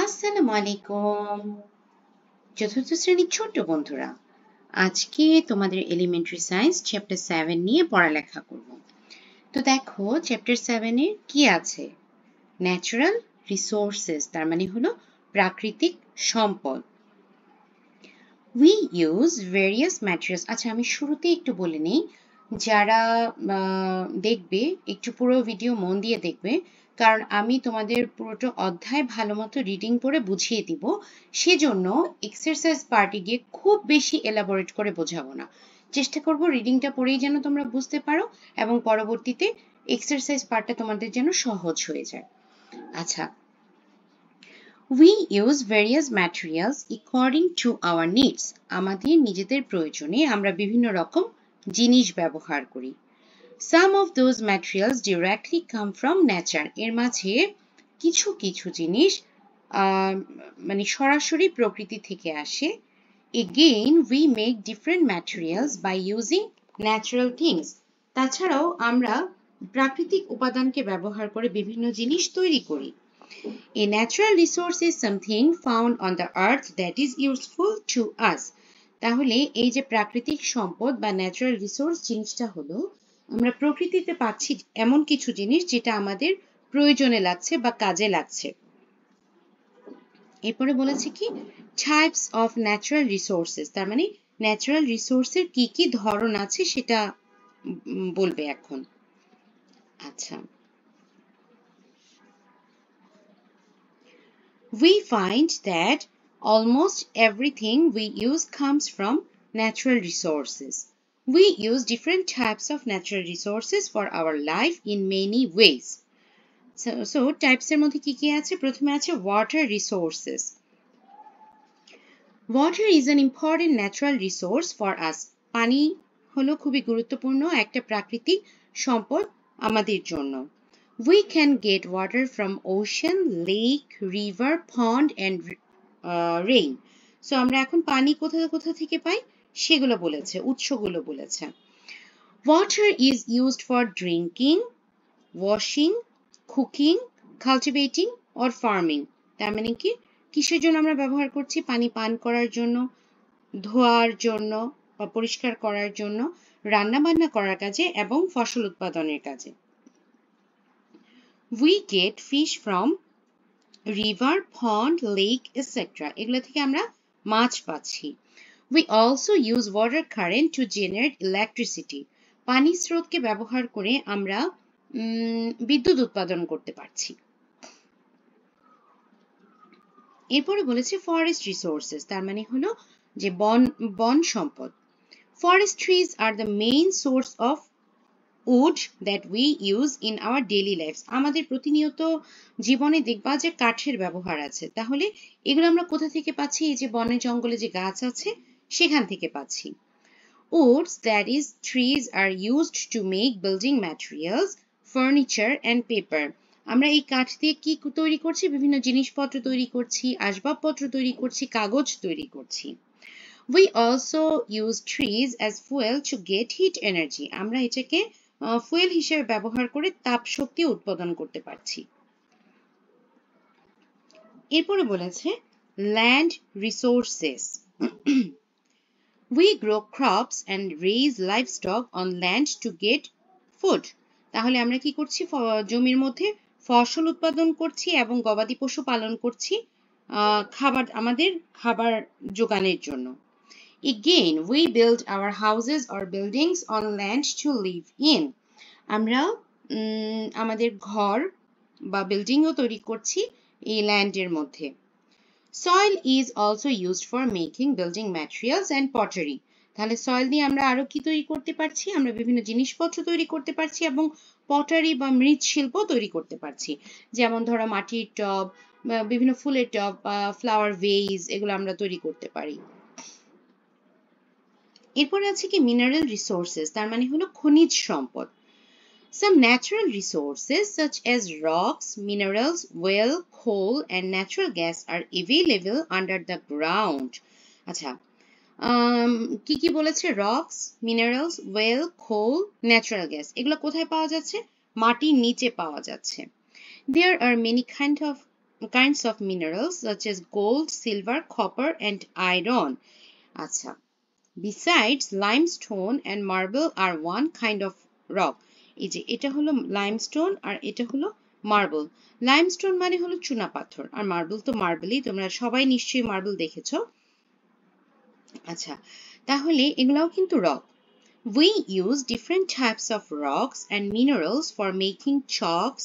আসসালামু আলাইকুম চতুর্থ শ্রেণীর ছোট্ট বন্ধুরা, আজকে তোমাদের এলিমেন্টারি সায়েন্স চ্যাপ্টার 7 নিয়ে পড়ালেখা করব। তো দেখো চ্যাপ্টার 7 এর কি আছে? ন্যাচারাল রিসোর্সেস, তার মানে হলো প্রাকৃতিক সম্পদ। We use various materials. আচ্ছা, আমি শুরুতে একটু বলে নিই, যারা দেখবে একটু পুরো ভিডিও মন দিয়ে দেখবে, কারণ আমি তোমাদের পুরোটা অধ্যায় ভালো মতো রিডিং করে বুঝিয়ে দিব। সেজন্য এক্সারসাইজ পার্টে গিয়ে খুব বেশি এলাবোরেট করে বোঝাবো না, চেষ্টা করব রিডিংটা পড়েই যেন তোমরা বুঝতে পারো এবং পরবর্তীতে এক্সারসাইজ পার্টটা তোমাদের যেন সহজ হয়ে যায়। আচ্ছা, We use various materials according to our needs. আমাদের নিজেদের প্রয়োজনে আমরা বিভিন্ন রকম জিনিস ব্যবহার করি। Some of those materials directly come from nature. এর মাঝে কিছু কিছু জিনিস মানে সরাসরি প্রকৃতি থেকে আসে। Again, we make different materials by using natural things. তাছাড়াও আমরা প্রাকৃতিক উপাদানকে ব্যবহার করে বিভিন্ন জিনিস তৈরি করি। A natural resource is something found on the earth that is useful to us. তাহলে এই যে প্রাকৃতিক সম্পদ বা ন্যাচারাল রিসোর্স জিনিসটা হলো আমরা প্রকৃতিতে পাচ্ছি এমন কিছু জিনিস যেটা আমাদের প্রয়োজনে লাগছে বা কাজে লাগছে। এরপরে বলেছি কি টাইপস অফ ন্যাচারাল রিসোর্সেস, তার মানে ন্যাচারাল রিসোর্সের কি কি ধরন আছে সেটা বলবে এখন। আচ্ছা, we find that almost everything we use comes from natural resources. We use different types of natural resources for our life in many ways. So types এর মধ্যে কি কি আছে? প্রথমে আছে water resources. Water is an important natural resource for us. পানি হলো খুবই গুরুত্বপূর্ণ একটা প্রাকৃতিক সম্পদ আমাদের জন্য। We can get water from ocean, lake, river, pond and rain. So আমরা এখন পানি কোথা কোথা থেকে পাই সেগুলো বলেছে, উৎসগুলো বলেছে। Water is used for drinking, washing, cooking, cultivating or farming. তার মানে কি কিসের জন্য আমরা ব্যবহার করছি? পানি পান করার জন্য, ধোয়ার জন্য বা পরিষ্কার করার জন্য, রান্না বান্না করার কাজে এবং ফসল উৎপাদনের কাজে। We get fish from river, pond, lake, etc. এগুলো থেকে আমরা মাছ পাচ্ছি। We also use water current to generate electricity. পানি স্রোতকে ব্যবহার করে আমরা বিদ্যুৎ উৎপাদন করতে পারছি। এরপরে বলেছে ফরেস্ট রিসোর্সেস, তার মানে হলো যে বন সম্পদ। Forest trees are the main source of wood that we use in our daily lives. আমাদের প্রতিনিয়ত জীবনে দেখবা যে কাঠের ব্যবহার আছে, তাহলে এগুলো আমরা কোথা থেকে পাচ্ছি? এই যে বনে জঙ্গলে যে গাছ আছে সেখান থেকে পাচ্ছি। Woods, that is trees, are used to make building materials, furniture and paper. আমরা এই কাঠ দিয়ে কি তৈরি করছি? বিভিন্ন জিনিসপত্র তৈরি করছি, আসবাবপত্র তৈরি করছি, কাগজ তৈরি করছি। We also use trees as fuel to get heat energy. আমরা এটাকে ফুয়েল হিসেবে ব্যবহার করে তাপ শক্তি উৎপাদন করতে পারছি। এরপরে বলেছে land resources. We grow crops and raise livestock on land to get food. তাহলে আমরা কি করছি? জমির মধ্যে ফসল উৎপাদন করছি এবং গবাদি পশু পালন করছি আমাদের খাবার জোগানের জন্য। Again, we build our houses or buildings on land to live in. আমরা আমাদের ঘর বা বিল্ডিংও তৈরি করছি এই ল্যান্ডের মধ্যে। Soil is also used for making building materials and pottery. তাহলে সয়েল দিয়ে আমরা আরো কি তৈরি করতে পারছি? আমরা বিভিন্ন জিনিসপত্র তৈরি করতে পারছি এবং পটারি বা মৃৎশিল্প তৈরি করতে পারছি। যেমন ধরো মাটির টব, বিভিন্ন ফুলের টব বা ফ্লাওয়ার ভেজ, এগুলো আমরা তৈরি করতে পারি। এরপরে আছে কি মিনারেল রিসোর্সেস, তার মানে হলো খনিজ সম্পদ। Some natural resources such as rocks, minerals, oil, coal and natural gas are available under the ground. আচ্ছা, কি কি বলেছে? রক্স, মিনারেলস, ওয়েল, কোল, ন্যাচারাল গ্যাস, এগুলো কোথায় পাওয়া যাচ্ছে? মাটির নিচে পাওয়া যাচ্ছে। There are many kind of kinds of minerals such as gold, silver, copper and iron. আচ্ছা, besides limestone and marble are one kind of rock. এই যে এটা হলো লাইমস্টোন আর এটা হলো মার্বেল। লাইমস্টোন মানে হলো চুনা পাথর আর মার্বেল তো মার্বেলই, তোমরা সবাই নিশ্চয়ই মার্বেল দেখেছো। আচ্ছা, তাহলে এগুলাও কিন্তু rock. We use different types of rocks and minerals for making chalks,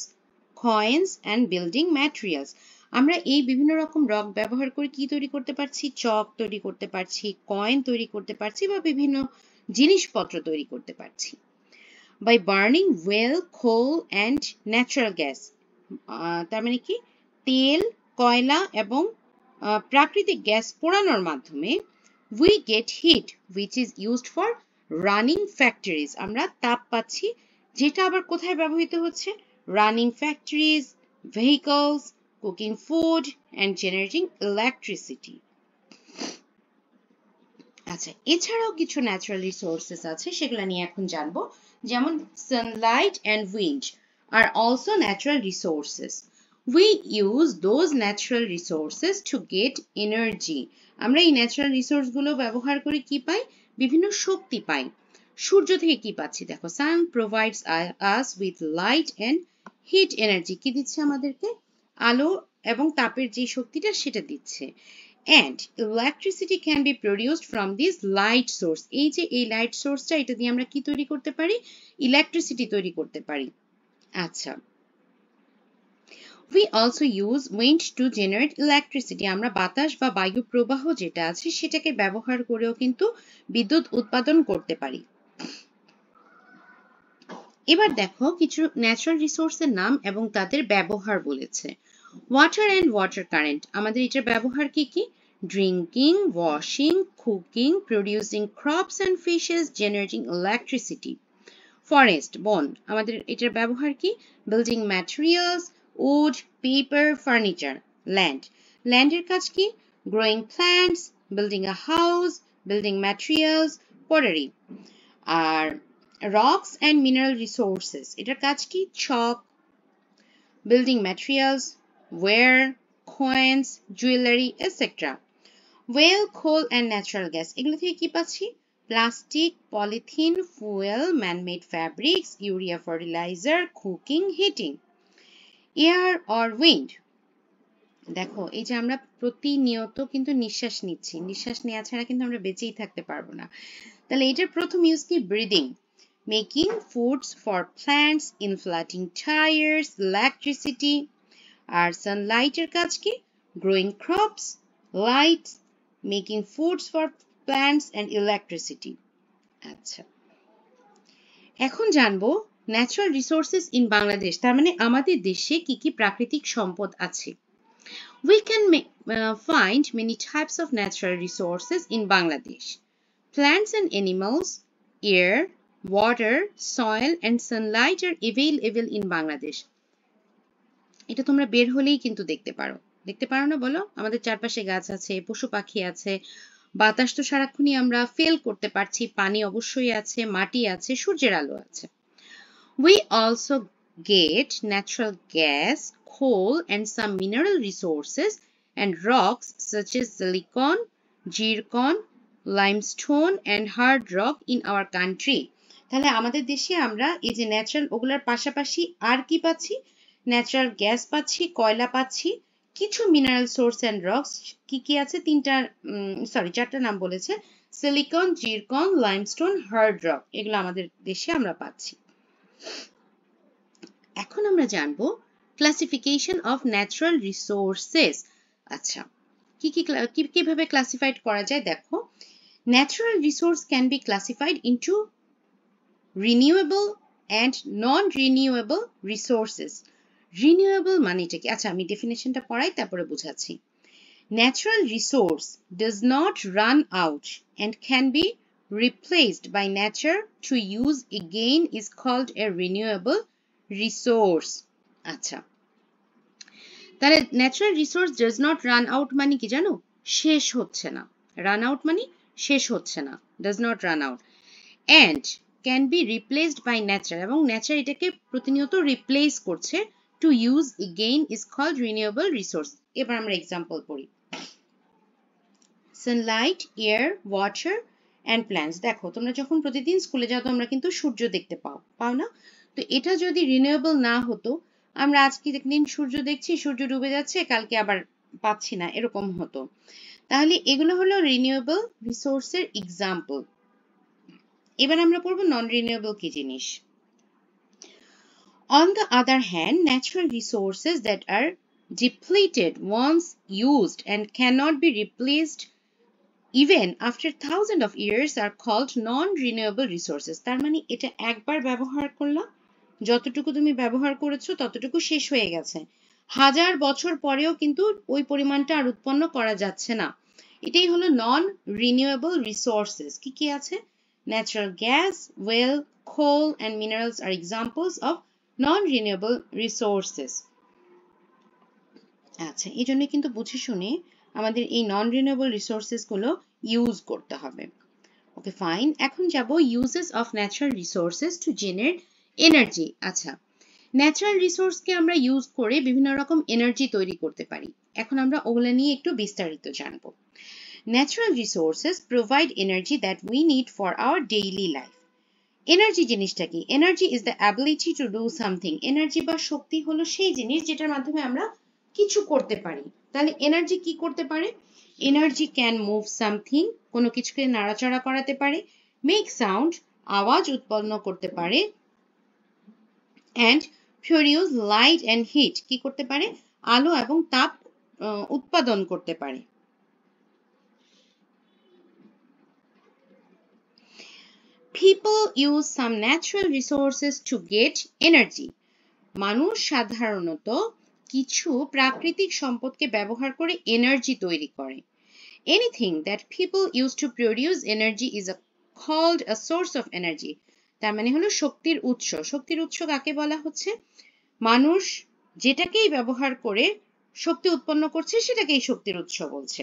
coins and building materials. আমরা এই বিভিন্ন রকম রক ব্যবহার করে কি তৈরি করতে পারছি? চক তৈরি করতে পারছি, কয়েন তৈরি করতে পারছি বা বিভিন্ন জিনিসপত্র তৈরি করতে পারছি। By burning oil, coal and natural gas. তার মানে কি? তেল, কয়লা এবং প্রাকৃতিক গ্যাস পোড়ানোর মাধ্যমে we get heat which is used for running factories. আমরা তাপ পাচ্ছি যেটা আবার কোথায় ব্যবহৃত হচ্ছে? Running factories, vehicles, cooking food and generating electricity. আচ্ছা, এছাড়াও কিছু ন্যাচারাল রিসোর্সেস আছে, সেগুলো নিয়ে এখন জানবো। যেমন Sunlight and wind are also natural resources. We use those natural resources to get energy. আমরা এই ন্যাচারাল রিসোর্স গুলো ব্যবহার করে কি পাই? বিভিন্ন শক্তি পাই। সূর্য থেকে কি পাচ্ছি? দেখো, sun provides us with light and heat energy. কি দিচ্ছে আমাদেরকে? আলো এবং তাপের যে শক্তিটা সেটা দিচ্ছে। And electricity can be produced from this light source. এই যে এই লাইট সোর্সটা, এটা দিয়ে আমরা কি তৈরি করতে পারি? ইলেকট্রিসিটি তৈরি করতে পারি। আচ্ছা, we also use wind to generate electricity. আমরা বাতাস বা বায়ু প্রবাহ যেটা আছে সেটাকে ব্যবহার করেও কিন্তু বিদ্যুৎ উৎপাদন করতে পারি। এবার দেখো কিছু ন্যাচারাল রিসোর্সের নাম এবং তাদের ব্যবহার বলেছে। ওয়াটার অ্যান্ড ওয়াটার কারেন্ট, আমাদের এটার ব্যবহার কি কি? Drinking, washing, cooking, producing crops and fishes, generating electricity. Forest, বন, আমাদের এটার ব্যবহার কি? Building materials, wood, paper, furniture. Land, ল্যান্ডের কাজ কি? Growing plants, building a house, building materials, pottery. আর রক্স অ্যান্ড মিনারেল রিসোর্সেস, এটার কাজ কি? চক, building materials, ware, coins, jewelry, etc. Oil, coal and natural gas, এগুলো থেকে কি পাচ্ছি? Plastic, polythene, fuel, man-made fabrics, urea fertilizer, cooking, heating. Air or wind, দেখো এই যে আমরা প্রতিনিয়ত কিন্তু নিঃশ্বাস নিচ্ছি, নিঃশ্বাস নেওয়া ছাড়া কিন্তু আমরা বেঁচেই থাকতে পারবো না। তাহলে এটার প্রথম ইউজ কি? Breathing, making foods for plants, inflating tires, electricity. আর সানলাইটের কাজ কি? Growing crops, light, making foods for plants and electricity. আচ্ছা, এখন জানবো ন্যাচারাল রিসোর্সেস ইন বাংলাদেশ, তার মানে আমাদের দেশে কি কি প্রাকৃতিক সম্পদ আছে। We can find many types of natural resources in Bangladesh. Plants and animals, air, water, soil and sunlight are available in Bangladesh. এটা তোমরা বের হলেই কিন্তু দেখতে পারো, দেখতে পারো না বলো? আমাদের চারপাশে গাছ আছে, পশু পাখি আছে, বাতাস তো সারাক্ষণই আমরা ফিল করতে পারছি, পানি অবশ্যই আছে, মাটি আছে, সূর্যের আলো আছে। We also get natural gas, coal and some mineral resources and rocks such as silicon, zircon, limestone and hard rock in our country. তাহলে আমাদের দেশে আমরা এই যে ন্যাচারাল ওগুলোর পাশাপাশি আর কি পাচ্ছি? ন্যাচারাল গ্যাস পাচ্ছি, কয়লা পাচ্ছি, কিছু মিনারেল সোর্স অ্যান্ড রকস। কি কি আছে? চারটা নাম বলেছে, silicon, zircon, limestone, hard rock, এগুলো আমাদের দেশে আমরা পাচ্ছি। এখন আমরা জানবো ক্লাসিফিকেশন অফ ন্যাচারাল রিসোর্সেস। আচ্ছা, কিভাবে ক্লাসিফাইড করা যায়? দেখো, natural resource can be classified into renewable and non renewable resources. Renewable মানেটা কি? আচ্ছা, আমি ডেফিনেশনটা পড়াই তারপরে বুঝাচ্ছি। Natural resource does not run out and can be replaced by nature to use again is called a renewable resource. আচ্ছা, তাহলে natural resource does not run out মানে কি জানো? শেষ হচ্ছে না। রান আউট মানে শেষ হচ্ছে না, does not run out, and can be replaced by nature, এবং নেচার এটাকে প্রতিনিয়ত রিপ্লেস করছে to use again is called renewable resource. এবার আমরা এক্সাম্পল পড়ি। Sunlight, air, water and plants. দেখো তোমরা যখন প্রতিদিন স্কুলে যাও তোমরা কিন্তু সূর্য দেখতে পাও না? তো এটা যদি রিনিউয়েবল না হতো, আমরা আজকে একদিন সূর্য দেখছি, সূর্য ডুবে যাচ্ছে, কালকে আবার পাচ্ছি না, এরকম হতো। তাহলে এগুলো হলো রিনিউয়েবল রিসোর্সের এক্সাম্পল। এবার আমরা পড়বো নন রিনিউয়েবল কি জিনিস। On the other hand, natural resources that are depleted once used and cannot be replaced even after thousands of years are called non-renewable resources. তার মানে এটা একবার ব্যবহার করলাম, যতটুকু তুমি ব্যবহার করেছো ততটুকু শেষ হয়ে গেছে, 1000 বছর পরেও কিন্তু ওই পরিমাণটা আর উৎপন্ন করা যাচ্ছে না। এটাই হলো নন রিনিউয়েবল রিসোর্সেস। কি কি আছে? Natural gas, well, coal and minerals are examples of non-renewable resources. আচ্ছা, এই জন্য কিন্তু বুঝে শুনে আমাদের এই নন রিনিউয়েবল রিসোর্সেস গুলো ইউজ করতে হবে। ওকে ফাইন, এখন যাব uses of natural resources to generate energy. আচ্ছা, ন্যাচারাল রিসোর্সকে আমরা ইউজ করে বিভিন্ন রকম এনার্জি তৈরি করতে পারি। এখন আমরা ওগুলো নিয়ে একটু বিস্তারিত জানবো। Natural resources provide energy that we need for our daily life. Energy জিনিসটা কি? Energy is the ability to do something. Energy বা শক্তি হলো সেই জিনিস যেটার মাধ্যমে আমরা কিছু করতে পারি। তাহলে এনার্জি কি করতে পারে? এনার্জি ক্যান মুভ সামথিং, কোনো কিছুকে নাড়াচাড়া করাতে পারে, মেক সাউন্ড, আওয়াজ উৎপন্ন করতে পারে, and produce light and heat, কি করতে পারে? আলো এবং তাপ উৎপাদন করতে পারে। People use some natural resources to get energy. মানুষ সাধারণত কিছু প্রাকৃতিক সম্পদকে ব্যবহার করে এনার্জি তৈরি করে। Anything that people use to produce energy is called a source of energy. তার মানে হলো শক্তির উৎস। শক্তির উৎস কাকে বলা হচ্ছে? মানুষ যেটাকেই ব্যবহার করে শক্তি উৎপন্ন করছে সেটাকেই শক্তির উৎস বলছে।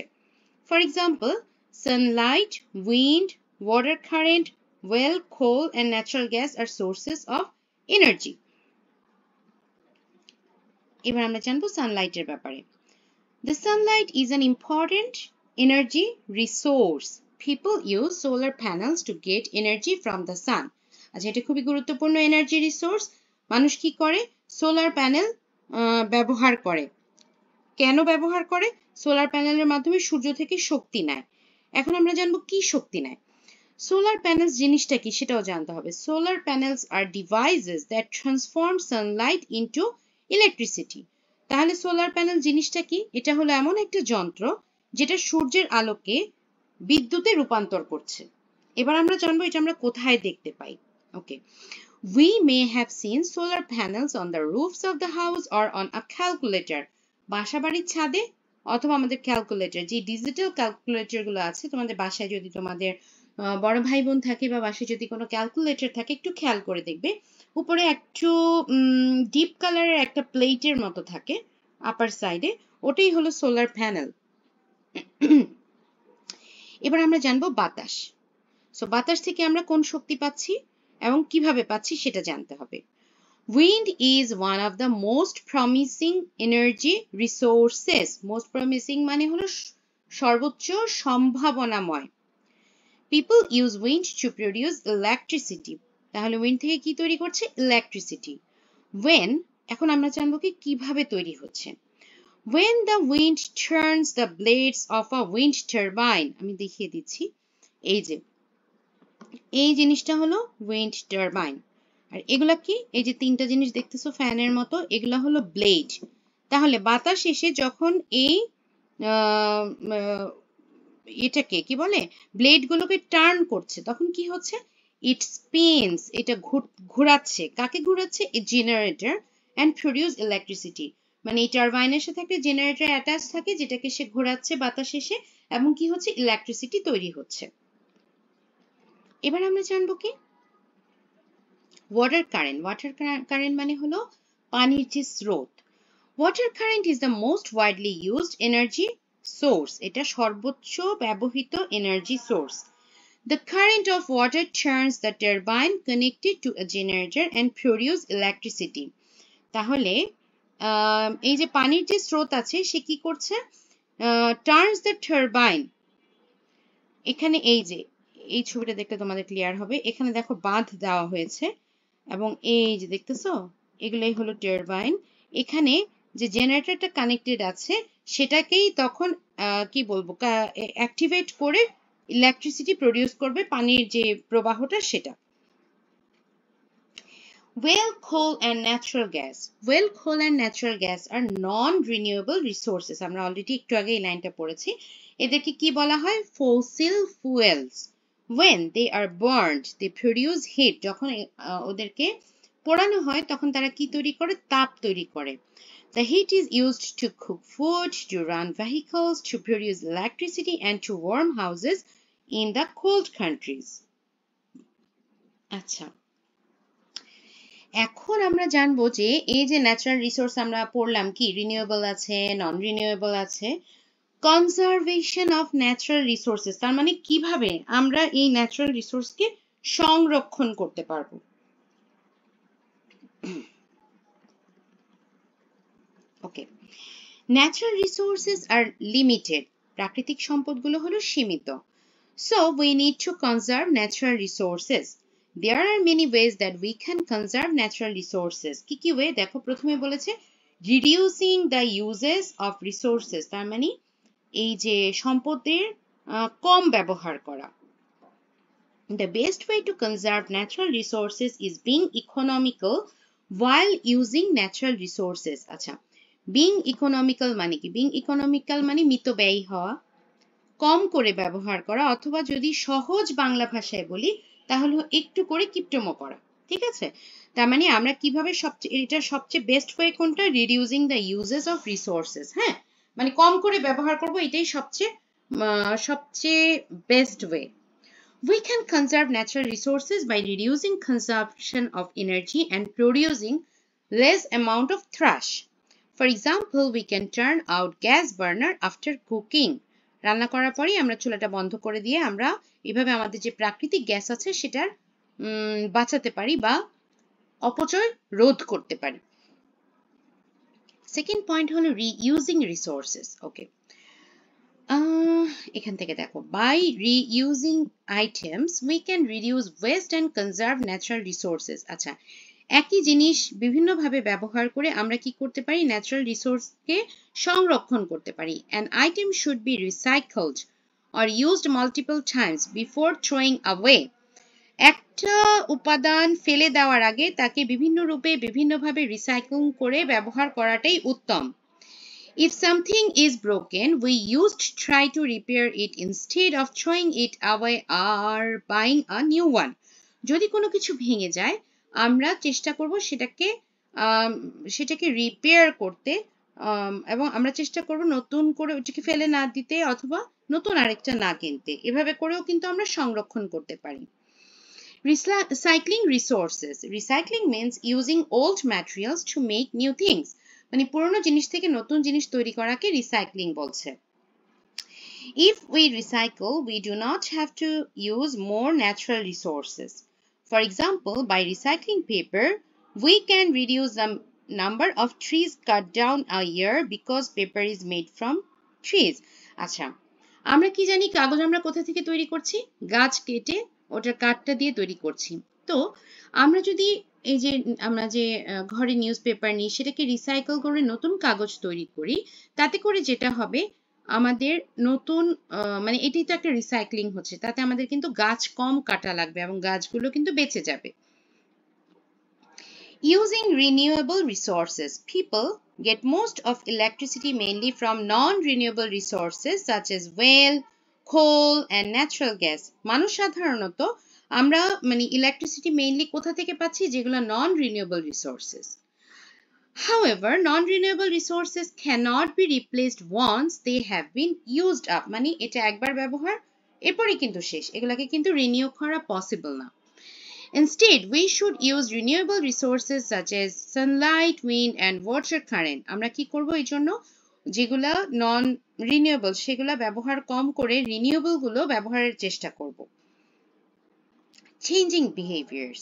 For example, sunlight, wind, water current, oil, coal and natural gas are sources of energy. এবার আমরা জানবো সানলাইটের ব্যাপারে। The sunlight is an important energy resource. People use solar panels to get energy from the sun. আচ্ছা, এটা খুবই গুরুত্বপূর্ণ energy resource. মানুষ কি করে? সোলার প্যানেল ব্যবহার করে। কেন ব্যবহার করে? সোলার প্যানেলের মাধ্যমে সূর্য থেকে শক্তি নেয়। এখন আমরা জানবো কি শক্তি নেয়। সোলার প্যানেলস জিনিসটা কি সেটাও জানতে হবে। সোলার প্যানেলস আর devices that transform sunlight into electricity. তাহলে সোলার প্যানেল জিনিসটা কি? এটা হলো এমন একটা যন্ত্র যেটা সূর্যের আলোকে বিদ্যুতে রূপান্তর করছে। এবার আমরা জানবো এটা আমরা কোথায় দেখতে পাই। ওকে, we may have seen solar panels on the roofs of the house or on a calculator. বাসাবাড়ির ছাদে অথবা আমাদের ক্যালকুলেটর, যে ডিজিটাল ক্যালকুলেটর গুলো আছে তোমাদের বাসায়, যদি তোমাদের বড় ভাই বোন থাকে বা বাসায় যদি কোনো ক্যালকুলেটর থাকে, একটু খেয়াল করে দেখবে উপরে একটু ডিপ কালারের একটা প্লেটের মতো থাকে আপার সাইডে, ওটাই হলো সোলার প্যানেল। এবার আমরা জানবো বাতাস। সো বাতাস থেকে আমরা কোন শক্তি পাচ্ছি এবং কিভাবে পাচ্ছি সেটা জানতে হবে। Wind is one of the most promising energy resources. Most promising মানে হলো সর্বোচ্চ সম্ভাবনাময়। People use wind to produce electricity. তাহলে উইন্ড থেকে কি তৈরি করছে? ইলেকট্রিসিটি। When, এখন আমরা জানবো কি কিভাবে তৈরি হচ্ছে। When the wind turns the blades of a wind turbine, আমি দেখিয়ে দিচ্ছি, এই যে এই জিনিসটা হলো উইন্ড টারবাইন। আর এগুলা কি? এই যে তিনটা জিনিস দেখতেছো ফ্যানের মতো, এগুলা হলো ব্লেড। তাহলে বাতাস এসে যখন এই এটাকে কি বলে, ব্লেড গুলোকে টার্ন করছে, তখন কি হচ্ছে? ইট স্পিনস, এটা ঘোরাচ্ছে। কাকে ঘোরাচ্ছে? এ জেনারেটর, অ্যান্ড প্রডিউস ইলেকট্রিসিটি। মানে এই টারবাইনের সাথে একটা জেনারেটর অ্যাটাচ থাকে যেটাকে সে ঘোরাচ্ছে বাতাস এসে, এবং কি হচ্ছে? ইলেকট্রিসিটি তৈরি হচ্ছে। এবার আমরা জানবো কি ওয়াটার কারেন্ট। ওয়াটার কারেন্ট মানে হলো পানির যে স্রোত। Water current is the most widely used energy source. এটা সর্বোচ্চ ব্যবহৃত energy source. The current of water turns the turbine connected to a generator and produce electricity. তাহলে এই যে পানির যে স্রোত আছে সে কি করছে, টার্নস দ্য টারবাইন। এখানে এই যে এই ছবিটা দেখলে তোমাদের ক্লিয়ার হবে, এখানে দেখো বাঁধ দেওয়া হয়েছে এবং এই যে দেখতেছো এগুলোই হলো টারবাইন। এখানে যে জেনারেটরটা কানেক্টেড আছে সেটাকেই তখন কি বলবো অ্যাক্টিভেট করে ইলেকট্রিসিটি প্রডিউস করবে, পানির যে প্রবাহটা সেটা। Well, coal and natural gas. Well, coal and natural gas are non-renewable resources. আমরা অলরেডি একটু আগে এই লাইনটা পড়েছি। এদেরকে কি বলা হয়? Fossil fuels. When they are burned, they produce heat. যখন ওদেরকে পোড়ানো হয় তখন তারা কি তৈরি করে? তাপ তৈরি করে। The heat is used to cook food, to run vehicles, to produce electricity, and to warm houses in the cold countries. আচ্ছা, এখন আমরা জানবো যে এই যে ন্যাচারাল রিসোর্স আমরা পড়লাম কি রিনিউয়েবল আছে, নন রিনিউয়েবল আছে। কনজারভেশন অফ ন্যাচারাল রিসোর্সেস, তার মানে কিভাবে আমরা এই ন্যাচারাল রিসোর্সকে সংরক্ষণ করতে পারবো। ওকে, ন্যাচারাল রিসোর্সেস আর লিমিটেড, প্রাকৃতিক সম্পদগুলো হলো সীমিত। So we need to conserve natural resources. There are many ways that we can conserve natural resources. কি কি ওয়ে? দেখো প্রথমে বলেছে reducing the uses of resources, তার মানে এই যে সম্পদের কম ব্যবহার করা। The best way to conserve natural resources is being economical while using natural resources. আচ্ছা, being economical মানে কি? being economical মানে মিতব্যয়ী হওয়া, কম করে ব্যবহার করা, অথবা যদি সহজ বাংলা ভাষায় বলি তাহলে একটু করে কিপটমো করা। ঠিক আছে, তার মানে আমরা কিভাবে এটা সবচেয়ে বেস্ট ওয়ে কোনটা? Reducing the uses of resources. হ্যাঁ, মানে কম করে ব্যবহার করব, এটাই সবচেয়ে best way. We can conserve natural resources by reducing consumption of energy and producing less amount of trash. For example, we can turn out gas burner after cooking. রান্না করার পরেই আমরা চুলাটা বন্ধ করে দিয়ে আমরা এভাবে আমাদের যে প্রাকৃতিক গ্যাস আছে সেটার বাঁচাতে পারি বা অপচয় রোধ করতে পারি। সেকেন্ড পয়েন্ট হলো রিইউজিং রিসোর্সেস। ওকে, এখান থেকে দেখো by reusing items we can reduce waste and conserve natural resources. আচ্ছা, একই জিনিস বিভিন্নভাবে ব্যবহার করে আমরা কি করতে পারি? ন্যাচারাল রিসোর্সকে সংরক্ষণ করতে পারি। An item should be recycled or used multiple Times before throwing away. একটা উপাদান ফেলে দেওয়ার আগে তাকে বিভিন্ন রূপে বিভিন্নভাবে রিসাইক্লিং করে ব্যবহার করাটাই উত্তম। If something is broken, we used to try to repair it instead of throwing it away or buying a new one. যদি কোনো কিছু ভেঙে যায় আমরা চেষ্টা করব সেটাকে রিপেয়ার করতে, এবং আমরা চেষ্টা করব নতুন করে ওটাকে ফেলে না দিতে অথবা নতুন আরেকটা না কিনতে। এভাবে করেও কিন্তু আমরা সংরক্ষণ করতে পারি। Recycling resources. Recycling means using old materials to make new things. মানে পুরনো জিনিস থেকে নতুন জিনিস তৈরি করাকে রিসাইক্লিং বলছে। If we recycle, we do not have to use more natural resources. For example, by recycling paper, we can reduce the number of trees cut down a year because paper is made from trees. আচ্ছা, আমরা কি জানি কাগজ আমরা কোথা থেকে তৈরি করছি? গাছ কেটে ওটার কাঠটা দিয়ে তৈরি করছি। তো আমরা যদি এই যে আমরা যে ঘরে নিউজ পেপার নিই সেটাকে রিসাইকেল করে নতুন কাগজ তৈরি করি, তাতে করে যেটা হবে আমাদের নতুন মানে এটাই তো একটা রিসাইক্লিং হচ্ছে, তাতে আমাদের কিন্তু গাছ কম কাটা লাগবে এবং গাছগুলো কিন্তু বেঁচে যাবে। Using renewable resources. People get most of electricity mainly from non-renewable resources such as well, coal and natural gas. মানুষ সাধারণত আমরা মানে ইলেকট্রিসিটি মেইনলি কোথা থেকে পাচ্ছি? যেগুলো non-renewable resources. However, non-renewable resources cannot be replaced once they have been used up. মানে এটা একবার ব্যবহার এরপরই কিন্তু শেষ, এগুলাকে কিন্তু রিনিউ করা পসিবল না। Instead, we should use renewable resources such as sunlight, wind and water current. আমরা কি করব এই জন্য? যেগুলা নন রিনিউয়েবল সেগুলা ব্যবহার কম করে রিনিউয়েবল গুলো ব্যবহারের চেষ্টা করব। Changing behaviors.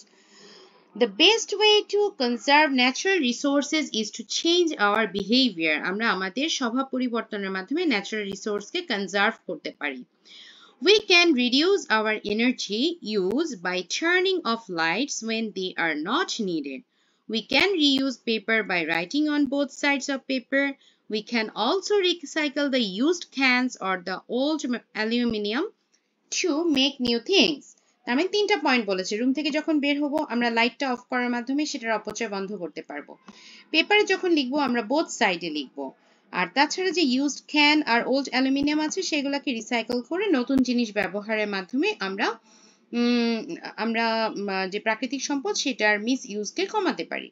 The best way to conserve natural resources is to change our behavior. আমরা আমাদের স্বভাব পরিবর্তনের মাধ্যমে ন্যাচারাল রিসোর্সকে কনজার্ভ করতে পারি। We can reduce our energy use by turning off lights when they are not needed. We can reuse paper by writing on both sides of paper. We can also recycle the used cans or the old aluminum to make new things. আমি 3টা point বলেছি। Room থেকে যখন বের হব আমরা লাইটটা of করার মাধ্যমে সেটার অপচয় বন্ধ করতে পারবো। পেপারে যখন লিখবো আমরা বোথ সাইডে লিখবো। আর তাছাড়া যে ইউজড ক্যান আর ওল্ড অ্যালুমিনিয়াম আছে সেগুলোকে রিসাইকেল করে নতুন জিনিস ব্যবহারের মাধ্যমে আমরা যে প্রাকৃতিক সম্পদ সেটার মিস ইউজকে কমাতে পারি।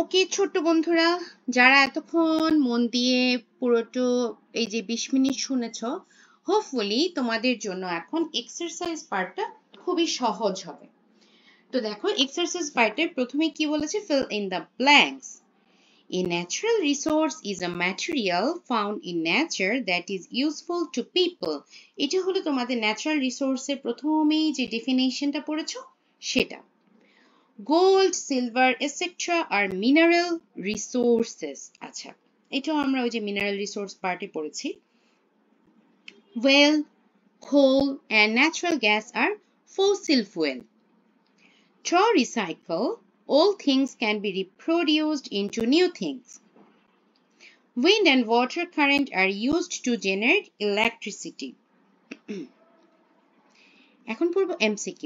ওকে ছোট্ট বন্ধুরা, যারা এতক্ষণ মন দিয়ে পুরোটো এই যে 20 মিনিট শুনেছো, হোপফুলি তোমাদের জন্য এখন এক্সারসাইজ পার্টটা খুবই সহজ হবে। তো দেখো এক্সারসাইজ পার্টে প্রথমে কি বলেছে, fill in the blanks. A natural resource is a material found in nature that is useful to people. এটা হলো তোমাদের ন্যাচারাল রিসোর্সের প্রথমেই যে ডেফিনেশনটা পড়েছো সেটা। Gold, silver, etc. are mineral resources. আচ্ছা, এটাও আমরা ওই যে মিনারেল রিসোর্স পার্টে পড়েছি। Well, coal and natural gas are fossil fuel. Through recycle, old things can be reproduced into new things. Wind and water current are used to generate electricity. এখন পড়ব MCQ.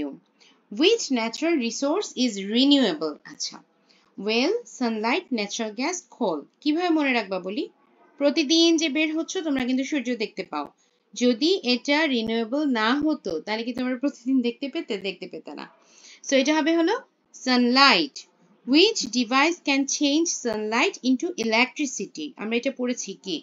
Which natural resource is renewable? আচ্ছা, well, sunlight, natural gas, coal. কিভাবে মনে রাখবা বলি? প্রতিদিন যে বের হচ্ছে তোমরা কিন্তু সূর্য দেখতে পাও। যদি এটা রিনিউয়েবল না হতো তাহলে কি তোমরা প্রতিদিন দেখতে পেতে না। সো এটা হবে হলো Sunlight. Which device can change sunlight into electricity? আমরা এটা পড়েছি কি,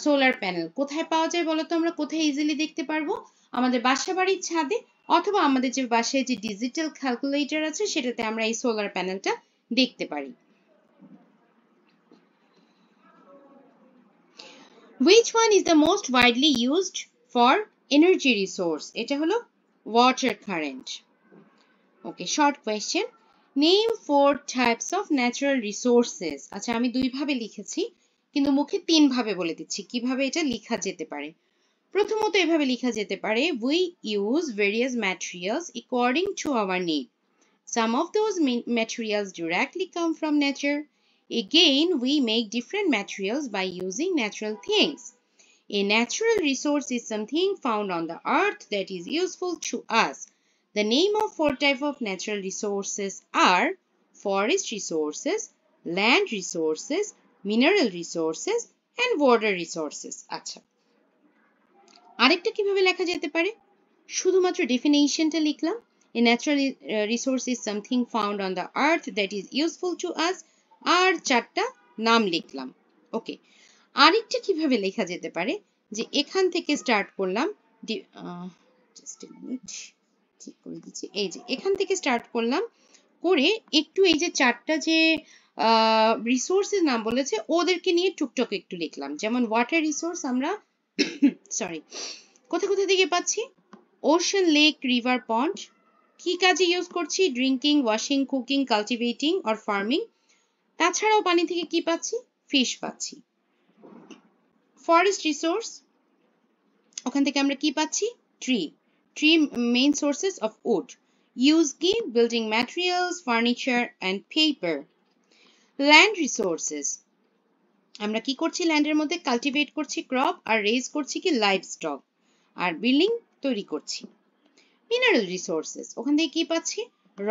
সোলার প্যানেল। কোথায় পাওয়া যায় বলো তো, আমরা কোথায় ইজিলি দেখতে পারবো? আমাদের বাসা বাড়ির ছাদে, অথবা আমাদের যে বাসায় যে ডিজিটাল ক্যালকুলেটর আছে সেটাতে আমরা এই সোলার প্যানেলটা দেখতে পারি। Which one is the most widely used for energy resource? এটা হলো water current. Okay, short question. Name 4 types of natural resources. আচ্ছা, আমি দুই ভাবে লিখেছি কিন্তু মুখে 3 ভাবে বলে দিচ্ছি কিভাবে এটা লেখা যেতে পারে। প্রথমত এভাবে লেখা যেতে পারে, we use various materials according to our need. Some of those materials directly come from nature. Again, we make different materials by using natural things. A natural resource is something found on the earth that is useful to us. The name of 4 types of natural resources are forest resources, land resources, mineral resources, and water resources. আচ্ছা, আরেকটা কিভাবে লেখা যেতে পারে? শুধুমাত্র ডেফিনিশনটা লিখলাম, a natural resource is something found on the earth that is useful to us, আর 4টা নাম লিখলাম। ওকে, আরেকটা কিভাবে লেখা যেতে পারে, যে এখান থেকে স্টার্ট করলাম, জাস্ট এ মিনিট ঠিক করে দিচ্ছি, এই যে এখান থেকে স্টার্ট করলাম করে একটু এই যে 4টা যে রিসোর্সের নাম বলেছে ওদেরকে নিয়ে টুকটাক একটু লিখলাম। যেমন ওয়াটার রিসোর্স আমরা সরি কোথা থেকে পাচ্ছি, ওশান, লেক, রিভার, পন্ড। কি কাজে ইউজ করছি, drinking, washing, cooking, cultivating or farming. তাছাড়াও পানি থেকে কি পাচ্ছি, ফিশ পাচ্ছি। ফরেস্ট রিসোর্স, ওখান থেকে আমরা কি পাচ্ছি, tree main sources of wood. Use কি, building materials, furniture and paper. Land resources, আমরা কি করছি, ল্যান্ডের মধ্যে কালটিভেট করছি ক্রপ, আর রেজ করছি কি লাইভ স্টক, আর বিল্ডিং তৈরি করছি। মিনারেল রিসোর্সেস, ওখান থেকে কি পাচ্ছি,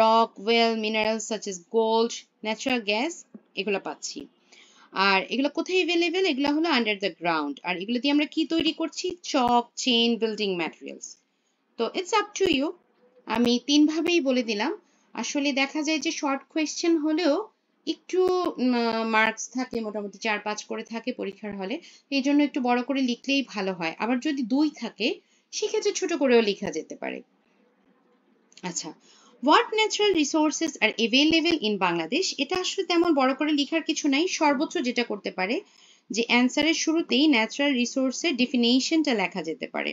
rock, well, minerals such as gold, natural gas, এগুলো পাচ্ছি। আর এগুলো কোথায় অ্যাভেলেবেল, এগুলো হলো আন্ডার দ্য গ্রাউন্ড। আর এগুলো দিয়ে আমরা কি তৈরি করছি, চক, চেইন, বিল্ডিং ম্যাটেরিয়ালস। তো ইটস আপ টু ইউ, আমি 3 ভাবেই বলে দিলাম। আসলে দেখা যায় যে শর্ট কোয়েশ্চেন হলেও একটু মার্কস থাকে, মোটামুটি 4-5 করে থাকে পরীক্ষার হলে, এই জন্য একটু বড় করে লিখলেই ভালো হয়। আবার যদি 2 থাকে সেক্ষেত্রে ছোট করেও লেখা যেতে পারে। আচ্ছা, what natural resources are available in Bangladesh? এটা আসলে তেমন বড় করে লেখার কিছু নাই। সর্বোচ্চ যেটা করতে পারে যে অ্যানসারের শুরুতেই ন্যাচারাল রিসোর্সের ডেফিনিশনটা লেখা যেতে পারে।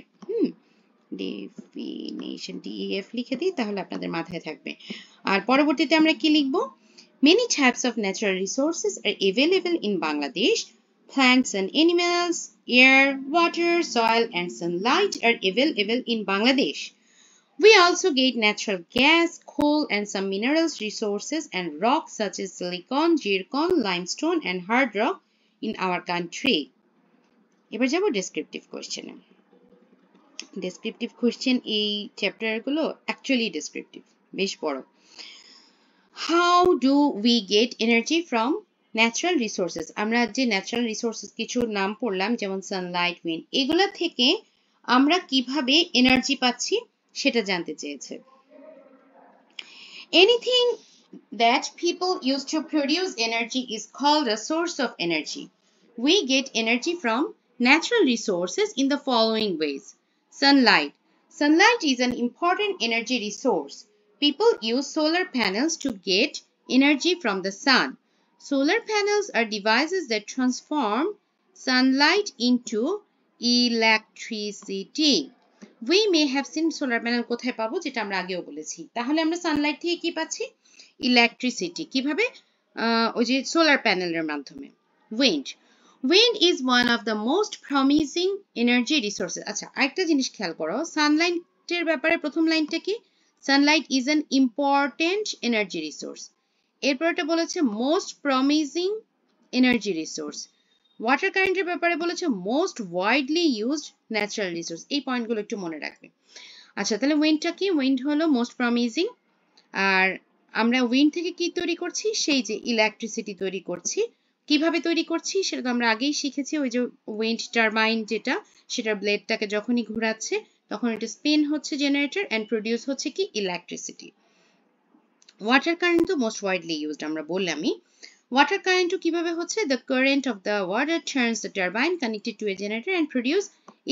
ডেফিনেশন DEF লিখে দিই, তাহলে আপনাদের মাথায় থাকবে। আর পরবর্তীতে আমরা কি লিখব? Many types of natural resources are available in Bangladesh. Plants and animals, air, water, soil, and sunlight are available in Bangladesh. We also get natural gas, coal, and some minerals resources and rocks such as silicon, zircon, limestone, and hard rock in our country. এবার যাব descriptive কোশ্চেনে। Descriptive question এই চ্যাপ্টারগুলো actually descriptive, বেশ বড়। How do we get energy from natural resources? আমরা যে natural resources কিছু নাম পড়লাম, যেমন সানলাইট, উইন্ড, এগুলা থেকে আমরা কিভাবে এনার্জি পাচ্ছি সেটা জানতে চেয়েছে। Anything that people use to produce energy is called a source of energy. We get energy from natural resources in the following ways. Sunlight. Sunlight is an important energy resource. People use solar panels to get energy from the sun. Solar panels are devices that transform sunlight into electricity. We may have seen solar panel কোথায় পাবো, যেটা আমরা আগেও বলেছি। তাহলে আমরা Sunlight থেকে কি পাচ্ছি? ইলেকট্রিসিটি। কিভাবে? ওই যে সোলার প্যানেলের মাধ্যমে। Wind. Wind is one of the most promising energy resources. আচ্ছা, আরেকটা জিনিস খেয়াল করো, সানলাইটের ব্যাপারে প্রথম লাইনটা কি? Sunlight is an important energy resource. এরপরটা বলেছে most promising energy resource. Water কারেন্টের ব্যাপারে বলেছে most widely used natural resource. এই পয়েন্টগুলো একটু মনে রাখবে। আচ্ছা, তাহলে উইন্ডটা কি? উইন্ড হলো মোস্ট প্রমিজিং। আর আমরা উইন্ড থেকে কি তৈরি করছি? সেই যে ইলেকট্রিসিটি তৈরি করছি। কিভাবে তৈরি করছি সেটা তো আমরা আগেই শিখেছি। ওই যে উইন্ড টারবাইন যেটা, সেটার ব্লেডটাকে যখনই ঘোরাচ্ছে তখন এটা স্পিন হচ্ছে জেনারেটর এন্ড প্রডিউস হচ্ছে কি ইলেকট্রিসিটি। ওয়াটার কারেন্ট তো মোস্ট ওয়াইডলি ইউজড আমরা বললামই। Water current কিভাবে হচ্ছে? The current of the water turns the turbine connected to a generator and produce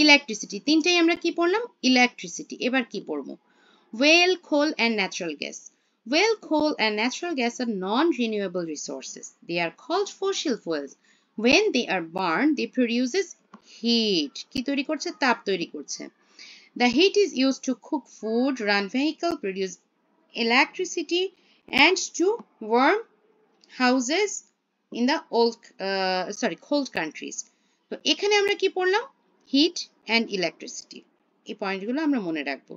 electricity. তিনটাই আমরা কি পড়লাম? ইলেকট্রিসিটি। এবার কি পড়বো? Well, coal and natural gas. Well, coal and natural gas are non-renewable resources. They are called fossil fuels. When they are burned, they produces heat. কি তৈরি করছে? তাপ তৈরি করছে। The heat is used to cook food, run vehicle, produce electricity, and to warm houses in the cold countries. তো এখানে আমরা কি পড়লাম? Heat and electricity. এই পয়েন্টগুলো আমরা মনে রাখবো।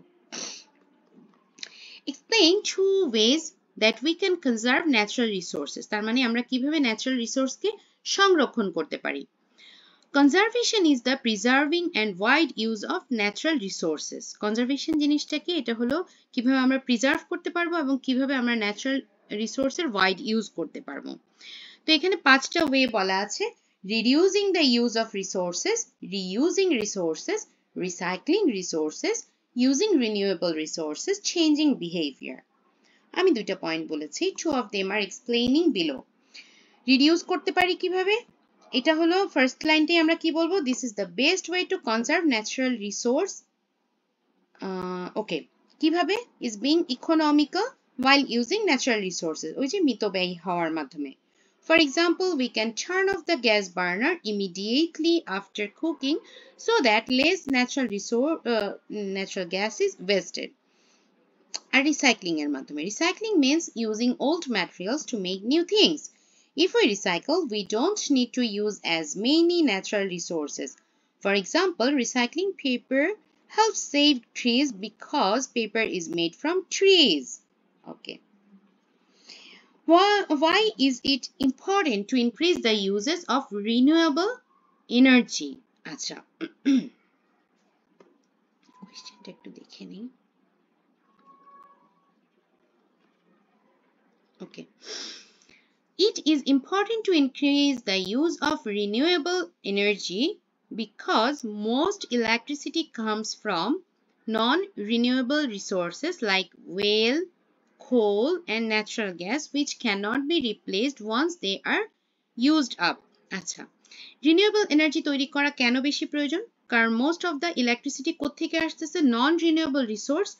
Explain two ways that we can conserve natural resources. তার মানে আমরা কিভাবে ন্যাচারাল রিসোর্সকে সংরক্ষণ করতে পারি। Conservation is the preserving and wide use of natural resources. Conservation জিনিসটা কি? এটা হলো কিভাবে আমরা প্রিজার্ভ করতে পারবো এবং কিভাবে আমরা ন্যাচারাল রিসোর্সের ওয়াইড ইউজ করতে পারবো। তো এখানে পাঁচটা ওয়ে বলা আছে: reducing the use of resources, reusing resources, recycling resources, using renewable resources, changing behaviour. আমি দুইটা পয়েন্ট বলেছি, two of them are explaining below. Reduce করতে পারি কিভাবে? এটা হলো ফার্স্ট লাইনটাই আমরা কি বলবো? This is the best way to conserve natural resource. Okay, কিভাবে? Is being economical while using natural resources, ওই যে মিতব্যয়ী হওয়ার মাধ্যমে। For example, we can turn off the gas burner immediately after cooking so that less natural gas is wasted. আর recycling এর মাধ্যমে। Recycling means using old materials to make new things. If we recycle, we don't need to use as many natural resources. For example, recycling paper helps save trees because paper is made from trees. Okay. Why is it important to increase the uses of renewable energy? আচ্ছা, কোশ্চেনটা একটু দেখে নিই। Okay. It is important to increase the use of renewable energy because most electricity comes from non-renewable resources like oil, coal, and natural gas, which cannot be replaced once they are used up. আচ্ছা, renewable energy তৈরি করা কেন বেশি প্রয়োজন? কারণ most of the electricity কোত্থেকে আসতেছে? নন renewable resource,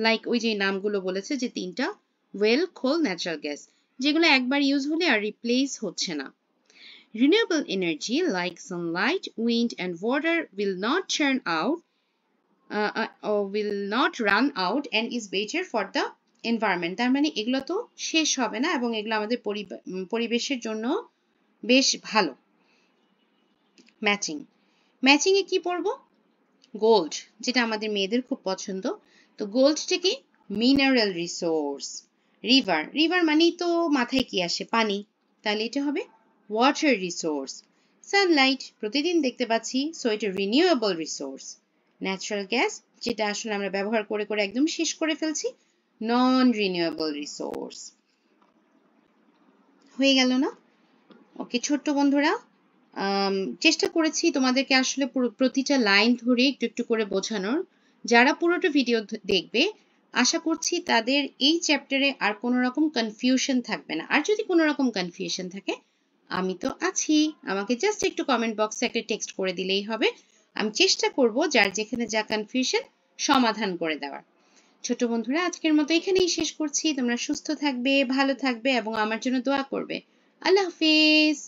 like ওই যে নামগুলো বলেছে যে তিনটা, ওয়েল, কোল, ন্যাচারাল গ্যাস, যেগুলো একবার ইউজ হলে আর রিপ্লেস হচ্ছে না। Renewable energy like sunlight, wind, and water will not churn out will not run out and is better for the environment. তার মানে এগুলো তো শেষ হবে না এবং এগুলো আমাদের পরিবেশের জন্য বেশ ভালো। ম্যাচিং, ম্যাচিং এ কি পড়বো? গোল্ড, যেটা আমাদের মেয়েদের খুব পছন্দ। তো গোল্ডটা কি? Mineral resource. রিভার, রিভার মানেই তো মাথায় কি আসে? পানি, তাহলে এটা হবে ওয়াটার রিসোর্স। সানলাইট, প্রতিদিন দেখতে পাচ্ছি, সো এটা রিনিউয়েবল রিসোর্স। ন্যাচারাল গ্যাস, যেটা আসলে আমরা ব্যবহার করে করে একদম শেষ করে ফেলছি, নন রিনিউয়েবল রিসোর্স। হয়ে গেল না? ওকে ছোট্ট বন্ধুরা, চেষ্টা করেছি তোমাদেরকে আসলে প্রতিটা লাইন ধরে একটু একটু করে বোঝানোর। যারা পুরোটা ভিডিও দেখবে আশা করছি তাদের এই চ্যাপ্টারে আর কোনো রকম কনফিউশন থাকবে না। আর যদি কোনো রকম কনফিউশন থাকে আমি তো আছি, আমাকে জাস্ট একটু কমেন্ট বক্সে একটা টেক্সট করে দিলেই হবে। আমি চেষ্টা করব যার যেখানে যা কনফিউশন সমাধান করে দেওয়ার। ছোট বন্ধুরা, আজকের মতো এখানেই শেষ করছি। তোমরা সুস্থ থাকবে, ভালো থাকবে এবং আমার জন্য দোয়া করবে। আল্লাহ হাফেজ।